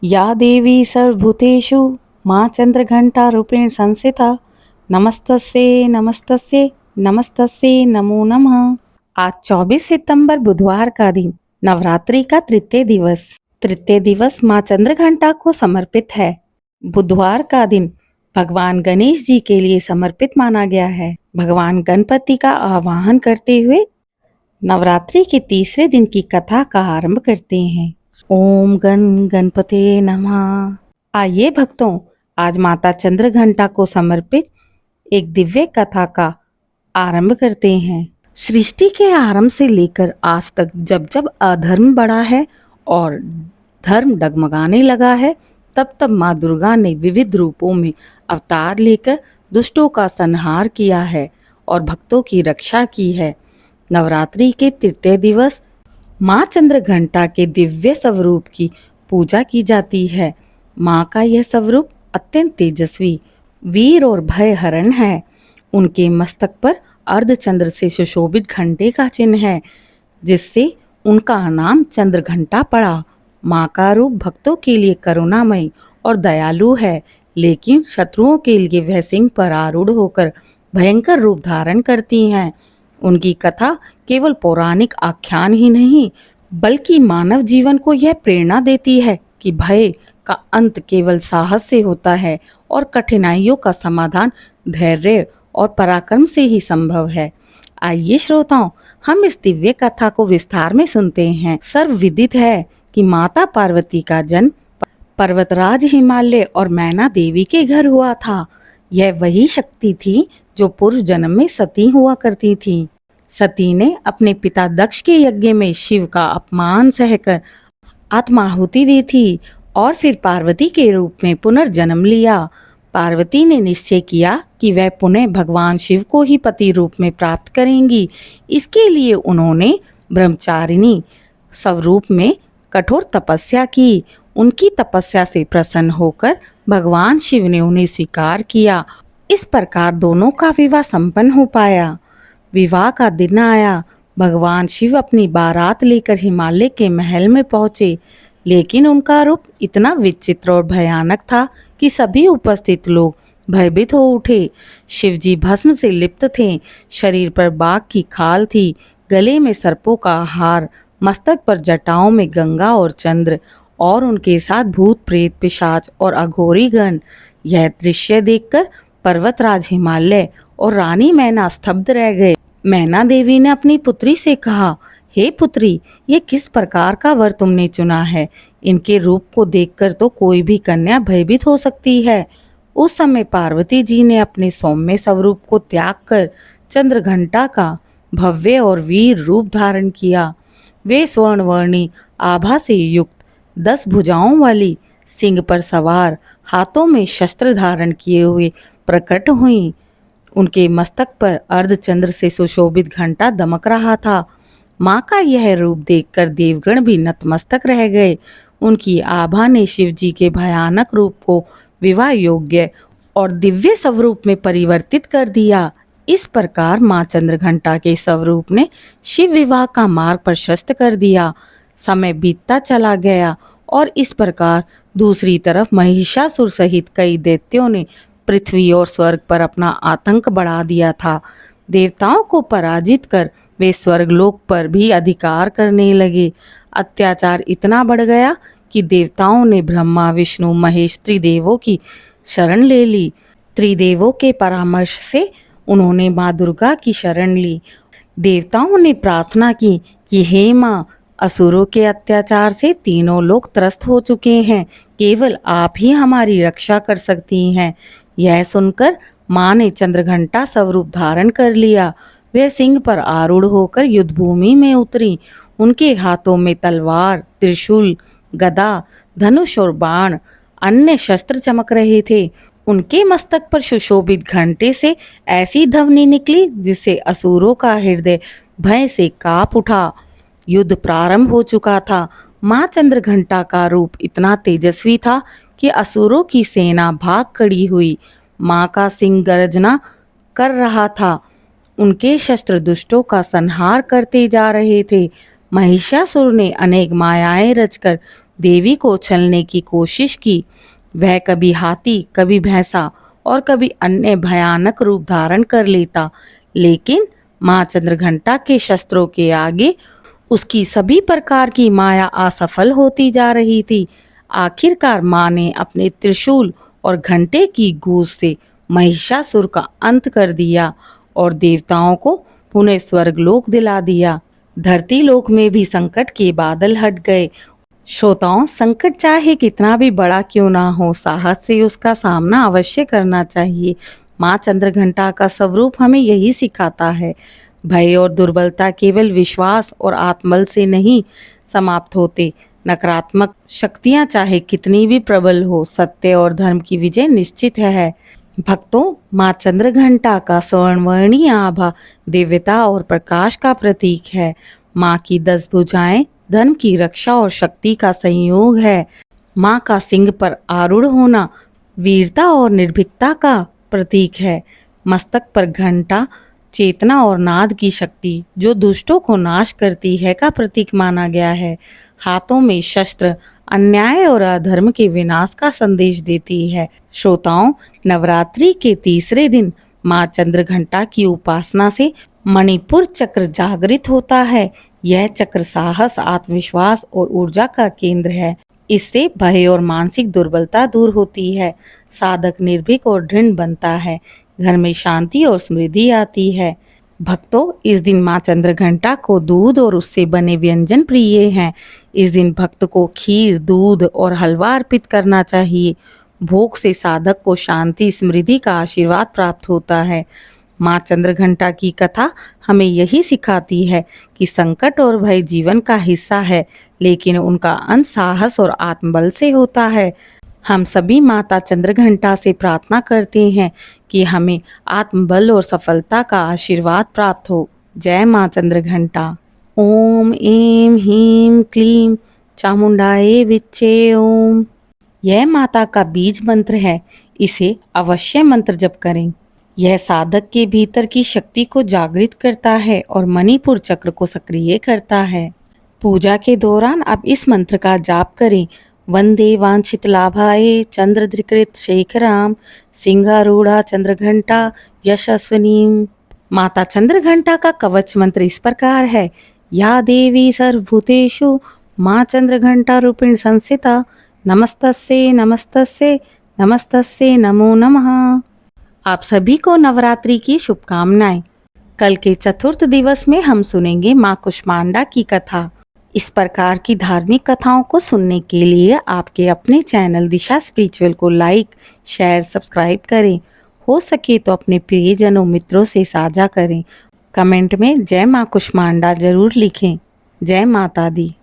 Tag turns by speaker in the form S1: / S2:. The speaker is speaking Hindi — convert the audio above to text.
S1: या देवी सर्वभूतेषु माँ चंद्रघंटा रूपेण संस्थिता नमस्तस्ये नमस्तस्ये नमस्तस्ये नमो नमः। आज 24 सितंबर बुधवार का दिन, नवरात्रि का तृतीय दिवस। तृतीय दिवस माँ चंद्रघंटा को समर्पित है। बुधवार का दिन भगवान गणेश जी के लिए समर्पित माना गया है। भगवान गणपति का आवाहन करते हुए नवरात्रि के तीसरे दिन की कथा का आरंभ करते हैं। ओम गण गणपते नमः। आइए भक्तों, आज माता चंद्रघंटा को समर्पित एक दिव्य कथा का आरंभ करते हैं। सृष्टि के आरंभ से लेकर आज तक जब जब अधर्म बढ़ा है और धर्म डगमगाने लगा है, तब तब माँ दुर्गा ने विविध रूपों में अवतार लेकर दुष्टों का संहार किया है और भक्तों की रक्षा की है। नवरात्रि के तृतीय दिवस माँ चंद्रघंटा के दिव्य स्वरूप की पूजा की जाती है। माँ का यह स्वरूप अत्यंत तेजस्वी, वीर और भय हरण है। उनके मस्तक पर अर्धचंद्र से सुशोभित घंटे का चिन्ह है, जिससे उनका नाम चंद्रघंटा पड़ा। माँ का रूप भक्तों के लिए करुणामयी और दयालु है, लेकिन शत्रुओं के लिए वह सिंह पर आरूढ़ होकर भयंकर रूप धारण करती हैं। उनकी कथा केवल पौराणिक आख्यान ही नहीं, बल्कि मानव जीवन को यह प्रेरणा देती है कि भय का अंत केवल साहस से होता है और कठिनाइयों का समाधान धैर्य और पराक्रम से ही संभव है। आइए श्रोताओं, हम इस दिव्य कथा को विस्तार में सुनते हैं। सर्वविदित है कि माता पार्वती का जन्म पर्वतराज हिमालय और मैना देवी के घर हुआ था। यह वही शक्ति थी जो पूर्व जन्म में सती हुआ करती थी। सती ने अपने पिता दक्ष के यज्ञ में शिव का अपमान सहकर आत्माहुति दी थी और फिर पार्वती के रूप में पुनर्जन्म लिया। पार्वती ने निश्चय किया कि वह पुनः भगवान शिव को ही पति रूप में प्राप्त करेंगी। इसके लिए उन्होंने ब्रह्मचारिणी स्वरूप में कठोर तपस्या की। उनकी तपस्या से प्रसन्न होकर भगवान शिव ने उन्हें स्वीकार किया। इस प्रकार दोनों का विवाह संपन्न हो पाया। विवाह का दिन आया। भगवान शिव अपनी बारात लेकर हिमालय के महल में पहुंचे, लेकिन उनका रूप इतना विचित्र और भयानक था कि सभी उपस्थित लोग भयभीत हो उठे। शिवजी भस्म से लिप्त थे, शरीर पर बाघ की खाल थी, गले में सर्पों का हार, मस्तक पर जटाओं में गंगा और चंद्र, और उनके साथ भूत प्रेत पिशाच और अघोरी गण। यह दृश्य देखकर पर्वतराज हिमालय और रानी मैना स्तब्ध रह गए। मैना देवी ने अपनी पुत्री से कहा, हे पुत्री, ये किस प्रकार का वर तुमने चुना है? इनके रूप को देखकर तो कोई भी कन्या भयभीत हो सकती है। उस समय पार्वती जी ने अपने सौम्य स्वरूप को त्याग कर चंद्रघंटा का भव्य और वीर रूप धारण किया। वे स्वर्णवर्णी आभा से युक्त 10 भुजाओं वाली, सिंह पर सवार, हाथों में शस्त्र धारण किए हुए प्रकट हुई। उनके मस्तक पर अर्धचंद्र से सुशोभित घंटा दमक रहा था। माँ का यह रूप देखकर देवगण भी नतमस्तक रह गए। उनकी आभा ने शिवजी के भयानक रूप को विवाह योग्य और दिव्य स्वरूप में परिवर्तित कर दिया। इस प्रकार माँ चंद्रघंटा के स्वरूप ने शिव विवाह का मार्ग प्रशस्त कर दिया। समय बीतता चला गया और इस प्रकार दूसरी तरफ महिषासुर सहित कई दैत्यों ने पृथ्वी और स्वर्ग पर अपना आतंक बढ़ा दिया था। देवताओं को पराजित कर वे स्वर्गलोक पर भी अधिकार करने लगे। अत्याचार इतना बढ़ गया कि देवताओं ने ब्रह्मा विष्णु महेश त्रिदेवों की शरण ले ली। त्रिदेवों के परामर्श से उन्होंने माँ दुर्गा की शरण ली। देवताओं ने प्रार्थना की कि हे माँ, असुरों के अत्याचार से तीनों लोग त्रस्त हो चुके हैं, केवल आप ही हमारी रक्षा कर सकती हैं। यह सुनकर माँ ने चंद्रघंटा स्वरूप धारण कर लिया। वह सिंह पर आरूढ़ होकर युद्धभूमि में उतरी। उनके हाथों में तलवार, त्रिशूल, गदा, धनुष और बाण अन्य शस्त्र चमक रहे थे। उनके मस्तक पर सुशोभित घंटे से ऐसी ध्वनि निकली जिससे असुरों का हृदय भय से कांप उठा। युद्ध प्रारंभ हो चुका था। माँ चंद्रघंटा का रूप इतना तेजस्वी था कि असुरों की सेना भाग खड़ी हुई। माँ का सिंह गर्जना कर रहा था। उनके शस्त्र दुष्टों का संहार करते जा रहे थे। महिषासुर ने अनेक मायाएं रचकर देवी को छलने की कोशिश की। वह कभी हाथी, कभी भैंसा और कभी अन्य भयानक रूप धारण कर लेता, लेकिन माँ चंद्रघंटा के शस्त्रों के आगे उसकी सभी प्रकार की माया असफल होती जा रही थी। आखिरकार माँ ने अपने त्रिशूल और घंटे की गूंज से महिषासुर का अंत कर दिया और देवताओं को पुनः स्वर्गलोक दिला दिया। धरती लोक में भी संकट के बादल हट गए। श्रोताओं, संकट चाहे कितना भी बड़ा क्यों ना हो, साहस से उसका सामना अवश्य करना चाहिए। माँ चंद्रघंटा का स्वरूप हमें यही सिखाता है। भय और दुर्बलता केवल विश्वास और आत्मबल से नहीं समाप्त होते। नकारात्मक शक्तियां चाहे कितनी भी प्रबल हो, सत्य और धर्म की विजय निश्चित है। भक्तों, माँ चंद्रघंटा का स्वर्णवर्णीय आभा दिव्यता और प्रकाश का प्रतीक है। माँ की 10 भुजाएं धर्म की रक्षा और शक्ति का संयोग है। माँ का सिंह पर आरूढ़ होना वीरता और निर्भीकता का प्रतीक है। मस्तक पर घंटा चेतना और नाद की शक्ति जो दुष्टों को नाश करती है का प्रतीक माना गया है। हाथों में शस्त्र अन्याय और अधर्म के विनाश का संदेश देती है। श्रोताओं, नवरात्रि के तीसरे दिन माँ चंद्रघंटा की उपासना से मणिपुर चक्र जागृत होता है। यह चक्र साहस, आत्मविश्वास और ऊर्जा का केंद्र है। इससे भय और मानसिक दुर्बलता दूर होती है। साधक निर्भीक और दृढ़ बनता है। घर में शांति और समृद्धि आती है। भक्तों, इस दिन माँ चंद्रघंटा को दूध और उससे बने व्यंजन प्रिय हैं। इस दिन भक्त को खीर, दूध और हलवा अर्पित करना चाहिए। भोग से साधक को शांति, समृद्धि का आशीर्वाद प्राप्त होता है। माँ चंद्रघंटा की कथा हमें यही सिखाती है कि संकट और भय जीवन का हिस्सा है, लेकिन उनका अंत साहस और आत्मबल से होता है। हम सभी माता चंद्रघंटा से प्रार्थना करते हैं कि हमें आत्मबल और सफलता का आशीर्वाद प्राप्त हो। जय माँ चंद्रघंटा। ओम ऐं ह्रीं क्लीं चामुंडाए विच्चे ओम। यह माता का बीज मंत्र है। इसे अवश्य मंत्र जप करें। यह साधक के भीतर की शक्ति को जागृत करता है और मणिपुर चक्र को सक्रिय करता है। पूजा के दौरान आप इस मंत्र का जाप करें। वंदे वांछित लाभाए चंद्रधृकृत शेखराम सिंहारूढ़ा चंद्रघंटा यशस्विनीम। माता चंद्रघंटा का कवच मंत्र इस प्रकार है। या देवी सर्वभूतेषु माँ चंद्रघंटा रूपिण संस्थिता नमस्तस्ये नमस्तस्ये नमस्तस्ये नमो नमः। आप सभी को नवरात्रि की शुभकामनाएं। कल के चतुर्थ दिवस में हम सुनेंगे माँ कुष्मांडा की कथा। इस प्रकार की धार्मिक कथाओं को सुनने के लिए आपके अपने चैनल दिशा स्पिरिचुअल को लाइक, शेयर, सब्सक्राइब करें। हो सके तो अपने प्रियजनों, मित्रों से साझा करें। कमेंट में जय माँ कुष्मांडा जरूर लिखें। जय माता दी।